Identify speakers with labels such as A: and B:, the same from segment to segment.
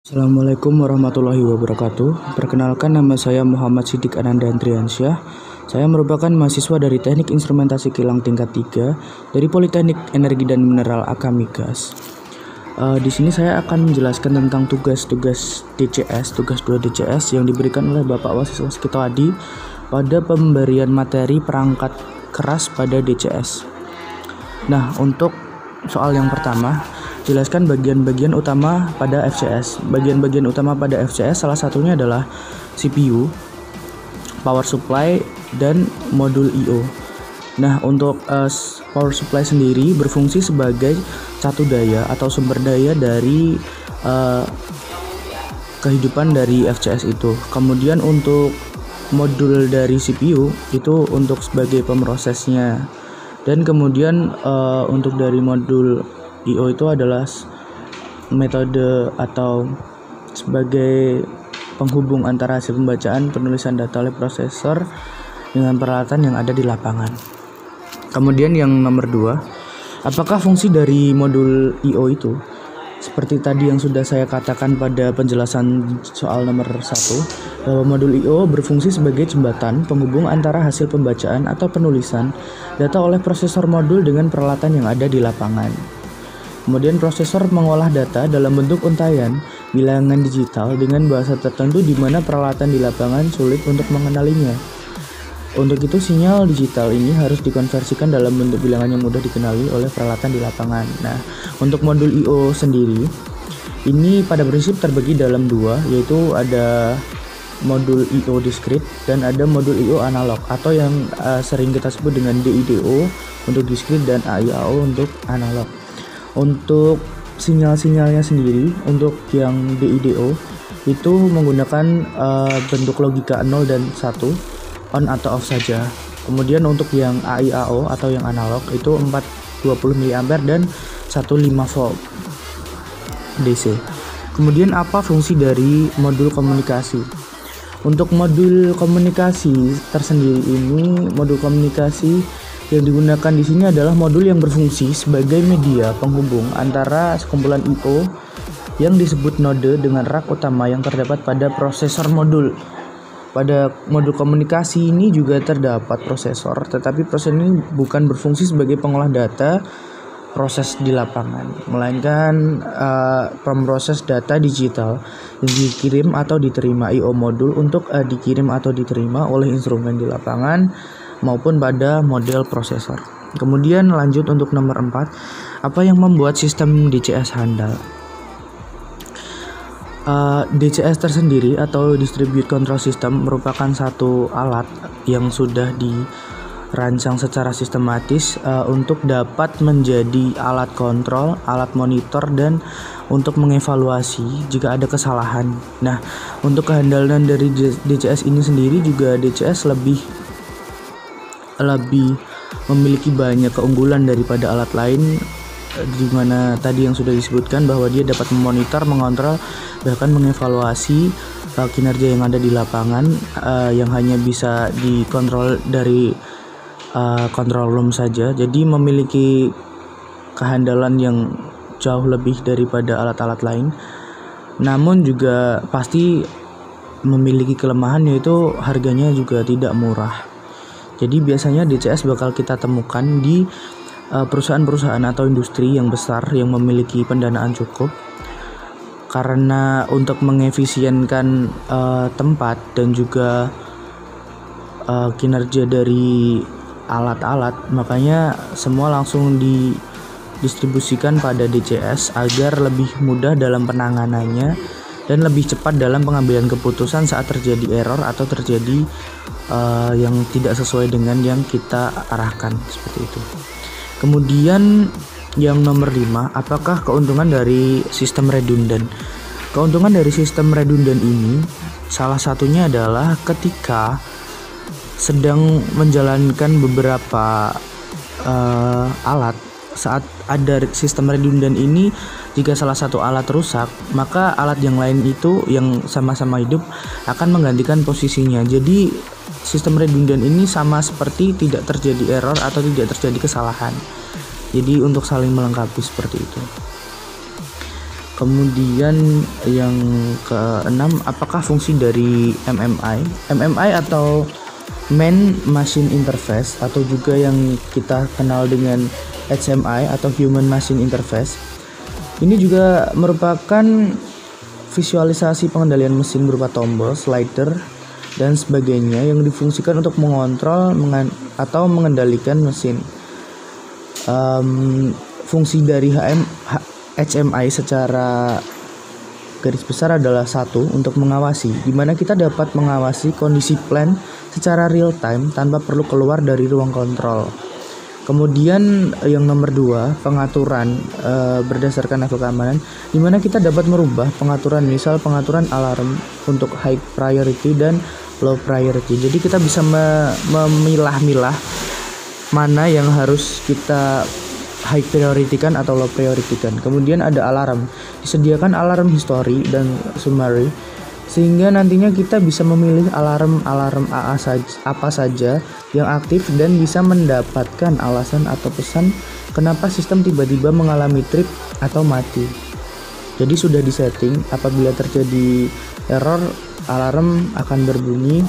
A: Assalamualaikum warahmatullahi wabarakatuh. Perkenalkan, nama saya Muhammad Siddiq Ananda Andriansyah. Saya merupakan mahasiswa dari Teknik Instrumentasi Kilang tingkat 3 dari Politeknik Energi dan Mineral Akamigas. Di sini saya akan menjelaskan tentang tugas-tugas DCS, tugas 2 DCS yang diberikan oleh Bapak Wasisto Adi pada pemberian materi perangkat keras pada DCS. Nah, untuk soal yang pertama, jelaskan bagian-bagian utama pada FCS. Bagian-bagian utama pada FCS salah satunya adalah CPU, power supply, dan modul I/O. Nah, untuk power supply sendiri berfungsi sebagai catu daya atau sumber daya dari kehidupan dari FCS itu. Kemudian untuk modul dari CPU itu untuk sebagai pemrosesnya. Dan kemudian untuk dari modul I/O itu adalah metode atau sebagai penghubung antara hasil pembacaan penulisan data oleh prosesor dengan peralatan yang ada di lapangan. Kemudian yang nomor 2, apakah fungsi dari modul I/O itu? Seperti tadi yang sudah saya katakan pada penjelasan soal nomor 1, bahwa modul I/O berfungsi sebagai jembatan penghubung antara hasil pembacaan atau penulisan data oleh prosesor modul dengan peralatan yang ada di lapangan. Kemudian prosesor mengolah data dalam bentuk untayan bilangan digital dengan bahasa tertentu di mana peralatan di lapangan sulit untuk mengenalinya. Untuk itu sinyal digital ini harus dikonversikan dalam bentuk bilangan yang mudah dikenali oleh peralatan di lapangan. Nah, untuk modul I/O sendiri ini pada prinsip terbagi dalam 2, yaitu ada modul I/O discrete dan ada modul I/O analog atau yang sering kita sebut dengan DIDO untuk discrete dan AIO untuk analog. Untuk sinyal-sinyalnya sendiri, untuk yang DIDO itu menggunakan bentuk logika 0 dan 1, on atau off saja. Kemudian untuk yang AIAO atau yang analog itu 420 mA dan 15 volt DC. Kemudian apa fungsi dari modul komunikasi? Untuk modul komunikasi tersendiri ini, modul komunikasi yang digunakan di sini adalah modul yang berfungsi sebagai media penghubung antara sekumpulan I/O yang disebut node dengan rak utama yang terdapat pada prosesor modul. Pada modul komunikasi ini juga terdapat prosesor, tetapi prosesor ini bukan berfungsi sebagai pengolah data proses di lapangan, melainkan pemroses data digital yang dikirim atau diterima I/O modul untuk dikirim atau diterima oleh instrumen di lapangan maupun pada model prosesor. Kemudian lanjut untuk nomor 4, apa yang membuat sistem DCS handal? DCS tersendiri atau Distribute Control System merupakan satu alat yang sudah dirancang secara sistematis untuk dapat menjadi alat kontrol, alat monitor, dan untuk mengevaluasi jika ada kesalahan. Nah, untuk kehandalan dari DCS ini sendiri juga DCS lebih memiliki banyak keunggulan daripada alat lain, di mana tadi yang sudah disebutkan bahwa dia dapat memonitor, mengontrol, bahkan mengevaluasi kinerja yang ada di lapangan yang hanya bisa dikontrol dari control room saja. Jadi memiliki kehandalan yang jauh lebih daripada alat-alat lain. Namun juga pasti memiliki kelemahan, yaitu harganya juga tidak murah. Jadi biasanya DCS bakal kita temukan di perusahaan-perusahaan atau industri yang besar yang memiliki pendanaan cukup, karena untuk mengefisienkan tempat dan juga kinerja dari alat-alat, makanya semua langsung didistribusikan pada DCS agar lebih mudah dalam penanganannya dan lebih cepat dalam pengambilan keputusan saat terjadi error atau terjadi yang tidak sesuai dengan yang kita arahkan, seperti itu. Kemudian yang nomor 5, apakah keuntungan dari sistem redundan? Keuntungan dari sistem redundan ini salah satunya adalah ketika sedang menjalankan beberapa alat, saat ada sistem redundan ini, jika salah satu alat rusak, maka alat yang lain itu yang sama-sama hidup akan menggantikan posisinya. Jadi sistem redundan ini sama seperti tidak terjadi error atau tidak terjadi kesalahan. Jadi untuk saling melengkapi seperti itu. Kemudian yang keenam, apakah fungsi dari MMI? MMI atau Main Machine Interface atau juga yang kita kenal dengan HMI atau Human Machine Interface. Ini juga merupakan visualisasi pengendalian mesin berupa tombol, slider, dan sebagainya yang difungsikan untuk mengontrol atau mengendalikan mesin. Fungsi dari HMI secara garis besar adalah satu, untuk mengawasi, di mana kita dapat mengawasi kondisi plant secara real time tanpa perlu keluar dari ruang kontrol. Kemudian yang nomor 2, pengaturan berdasarkan level keamanan, di mana kita dapat merubah pengaturan, misal pengaturan alarm untuk high priority dan low priority. Jadi kita bisa memilah-milah mana yang harus kita high priority kan atau low priority kan. Kemudian ada alarm, disediakan alarm history dan summary, sehingga nantinya kita bisa memilih alarm apa saja yang aktif dan bisa mendapatkan alasan atau pesan kenapa sistem tiba-tiba mengalami trip atau mati. Jadi sudah disetting, apabila terjadi error, alarm akan berbunyi.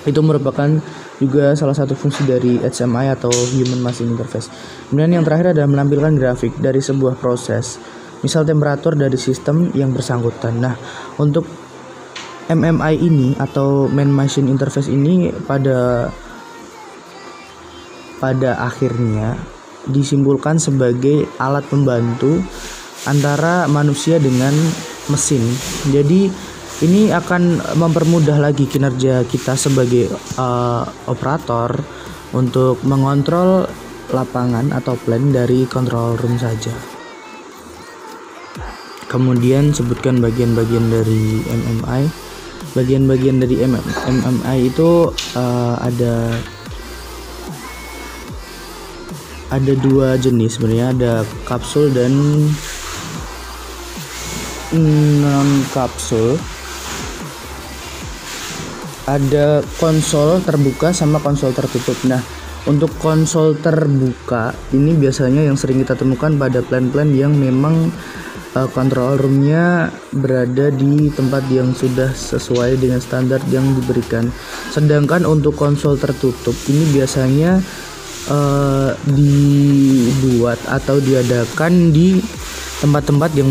A: Itu merupakan juga salah satu fungsi dari HMI atau Human Machine Interface. Kemudian yang terakhir adalah menampilkan grafik dari sebuah proses, misal temperatur dari sistem yang bersangkutan. Nah, untuk MMI ini atau Main Machine Interface ini pada akhirnya disimpulkan sebagai alat pembantu antara manusia dengan mesin. Jadi ini akan mempermudah lagi kinerja kita sebagai operator untuk mengontrol lapangan atau plant dari control room saja. Kemudian sebutkan bagian-bagian dari MMI. Bagian-bagian dari MMI itu ada 2 jenis sebenarnya, ada kapsul dan non kapsul. Ada konsol terbuka sama konsol tertutup. Nah, untuk konsol terbuka ini biasanya yang sering kita temukan pada plant-plant yang memang control roomnya berada di tempat yang sudah sesuai dengan standar yang diberikan. Sedangkan untuk konsol tertutup ini biasanya dibuat atau diadakan di tempat-tempat yang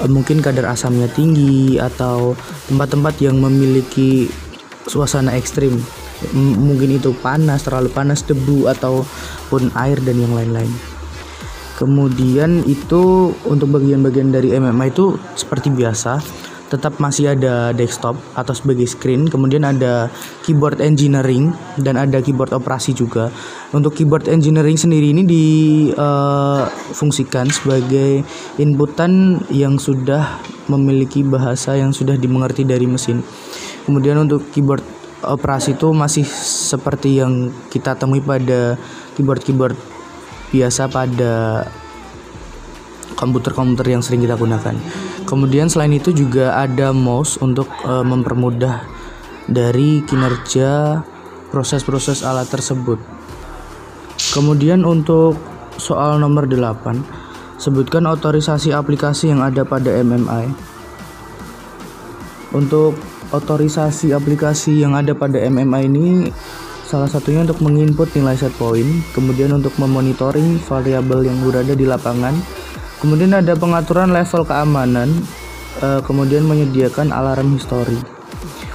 A: mungkin kadar asamnya tinggi atau tempat-tempat yang memiliki suasana ekstrim, mungkin itu panas, terlalu panas, debu ataupun air dan yang lain-lain. Kemudian itu untuk bagian-bagian dari MMI itu seperti biasa, tetap masih ada desktop atau sebagai screen, kemudian ada keyboard engineering dan ada keyboard operasi juga. Untuk keyboard engineering sendiri ini difungsikan sebagai inputan yang sudah memiliki bahasa yang sudah dimengerti dari mesin. Kemudian untuk keyboard operasi itu masih seperti yang kita temui pada keyboard biasa pada komputer-komputer yang sering kita gunakan. Kemudian selain itu juga ada mouse untuk mempermudah dari kinerja proses-proses alat tersebut. Kemudian untuk soal nomor 8, sebutkan otorisasi aplikasi yang ada pada MMI. Untuk otorisasi aplikasi yang ada pada MMI ini salah satunya untuk menginput nilai set point, kemudian untuk memonitoring variabel yang berada di lapangan, kemudian ada pengaturan level keamanan, kemudian menyediakan alarm history.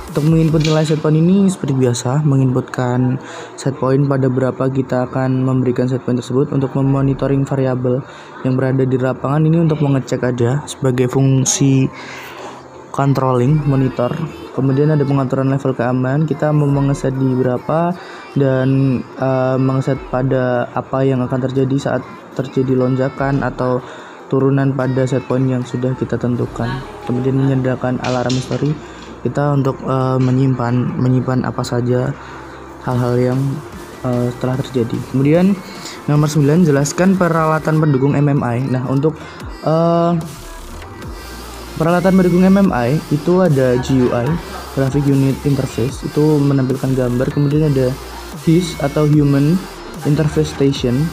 A: Untuk menginput nilai set point ini seperti biasa, menginputkan set point pada berapa kita akan memberikan set point tersebut. Untuk memonitoring variabel yang berada di lapangan ini untuk mengecek aja sebagai fungsi controlling, monitor. Kemudian ada pengaturan level keamanan, kita mau mengeset di berapa dan mengeset pada apa yang akan terjadi saat terjadi lonjakan atau turunan pada set point yang sudah kita tentukan. Kemudian menyediakan alarm history, kita untuk menyimpan apa saja hal-hal yang telah terjadi. Kemudian nomor 9, jelaskan peralatan pendukung MMI. Nah, untuk peralatan pendukung MMI itu ada GUI, Graphic Unit Interface, itu menampilkan gambar. Kemudian ada HIS atau Human Interface Station.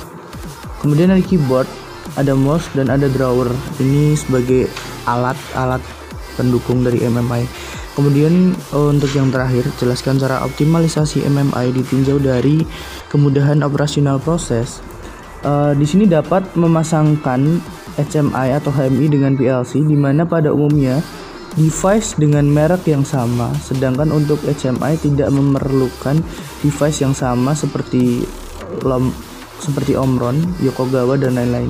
A: Kemudian ada keyboard, ada mouse dan ada drawer. Ini sebagai alat-alat pendukung dari MMI. Kemudian untuk yang terakhir, jelaskan cara optimalisasi MMI ditinjau dari kemudahan operasional proses. Di sini dapat memasangkan HMI atau HMI dengan PLC, di mana pada umumnya device dengan merek yang sama, sedangkan untuk HMI tidak memerlukan device yang sama seperti Omron, Yokogawa, dan lain-lain.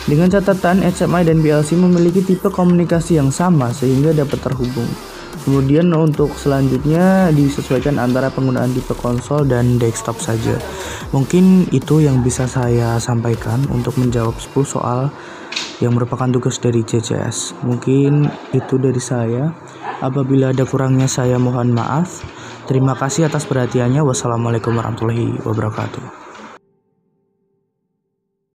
A: Dengan catatan, HMI dan PLC memiliki tipe komunikasi yang sama sehingga dapat terhubung. Kemudian untuk selanjutnya disesuaikan antara penggunaan tipe konsol dan desktop saja. Mungkin itu yang bisa saya sampaikan untuk menjawab 10 soal yang merupakan tugas dari CCS. Mungkin itu dari saya. Apabila ada kurangnya saya mohon maaf. Terima kasih atas perhatiannya. Wassalamualaikum warahmatullahi wabarakatuh.